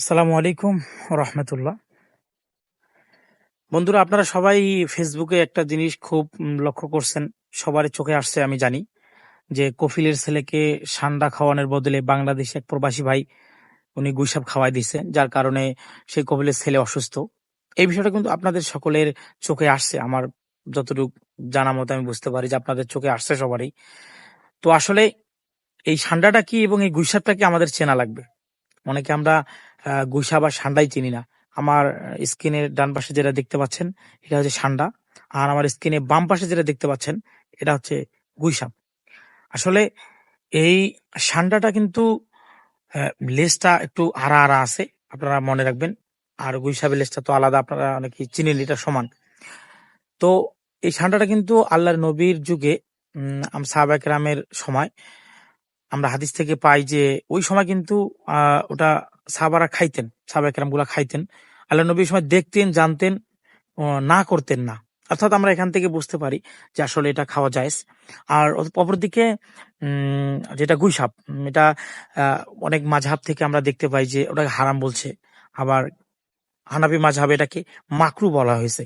আসসালামু আলাইকুম রহমতুল্লাহ। বন্ধুরা, আপনারা সবাই ফেসবুকে একটা জিনিস খুব লক্ষ্য করছেন, সবার চোখে আসছে আমি জানি, যে কফিলের ছেলেকে সান্ডা খাওয়ানোর বদলে বাংলাদেশে এক প্রবাসী ভাই উনি গুইসাপ খাওয়াই দিছে, যার কারণে সেই কফিলের ছেলে অসুস্থ। এই বিষয়টা কিন্তু আপনাদের সকলের চোখে আসছে, আমার যতটুকু জানা মতো আমি বুঝতে পারি যে আপনাদের চোখে আসছে সবারই। তো আসলে এই সান্ডাটা কি এবং এই গুইসাপটা কি আমাদের চেনা লাগবে। অনেকে আমরা গুইসাপ আর সান্ডাই চিনি না। আমার স্ক্রিনের ডান পাশে যেটা দেখতে পাচ্ছেন এটা হচ্ছে সান্ডা, আর আমার স্ক্রিনের বাম পাশে যেটা দেখতে পাচ্ছেন এটা হচ্ছে গুইসাপ। আসলে এই সান্ডাটা কিন্তু লেজটা একটু আড়া আড়া আছে, আপনারা মনে রাখবেন। আর গুইসাপের লেজটা তো আলাদা, আপনারা অনেকে চিনেন, এটা সমান। তো এই সান্ডাটা কিন্তু আল্লাহর নবীর যুগে সাহাবা কেরামের সময় আমরা হাদিস থেকে পাই যে ওই সময় কিন্তু ওটা সাহাবারা খাইতেন, সাহাবা কেরাম গুলা খাইতেন। আল্লাহ নবী ওই সময় দেখতেন, জানতেন, না করতেন না। অর্থাৎ আমরা এখান থেকে বুঝতে পারি যে আসলে এটা খাওয়া জায়েজ। আর অপরদিকে যেটা গুইসাপ, এটা অনেক মাযহাব থেকে আমরা দেখতে পাই যে ওটাকে হারাম বলছে। আবার হানাফি মাযহাবে এটাকে মাকরু বলা হয়েছে।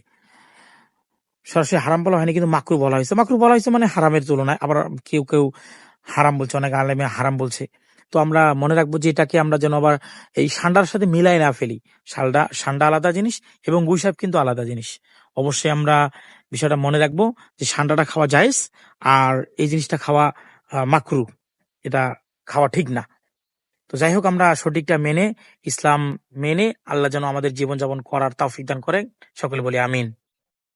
সরাসরি হারাম বলা হয়নি, কিন্তু মাকরু বলা হয়েছে। মাকরু বলা হয়েছে মানে হারামের তুলনায়। আবার কেউ কেউ হারাম বলছে, অনেক আলেমে হারাম বলছে। তো আমরা মনে রাখবো যে এটাকে আমরা যেন আবার এই সান্ডার সাথে মিলাই না ফেলি। সান্ডা আলাদা জিনিস এবং গুইসাপ কিন্তু আলাদা জিনিস। অবশ্যই আমরা বিষয়টা মনে রাখবো যে সান্ডাটা খাওয়া জায়েজ, আর এই জিনিসটা খাওয়া মাকরু, এটা খাওয়া ঠিক না। তো যাই হোক, আমরা সঠিকটা মেনে, ইসলাম মেনে আল্লাহ যেন আমাদের জীবনযাপন করার তৌফিক দান করেন। সকলে বলি আমিন।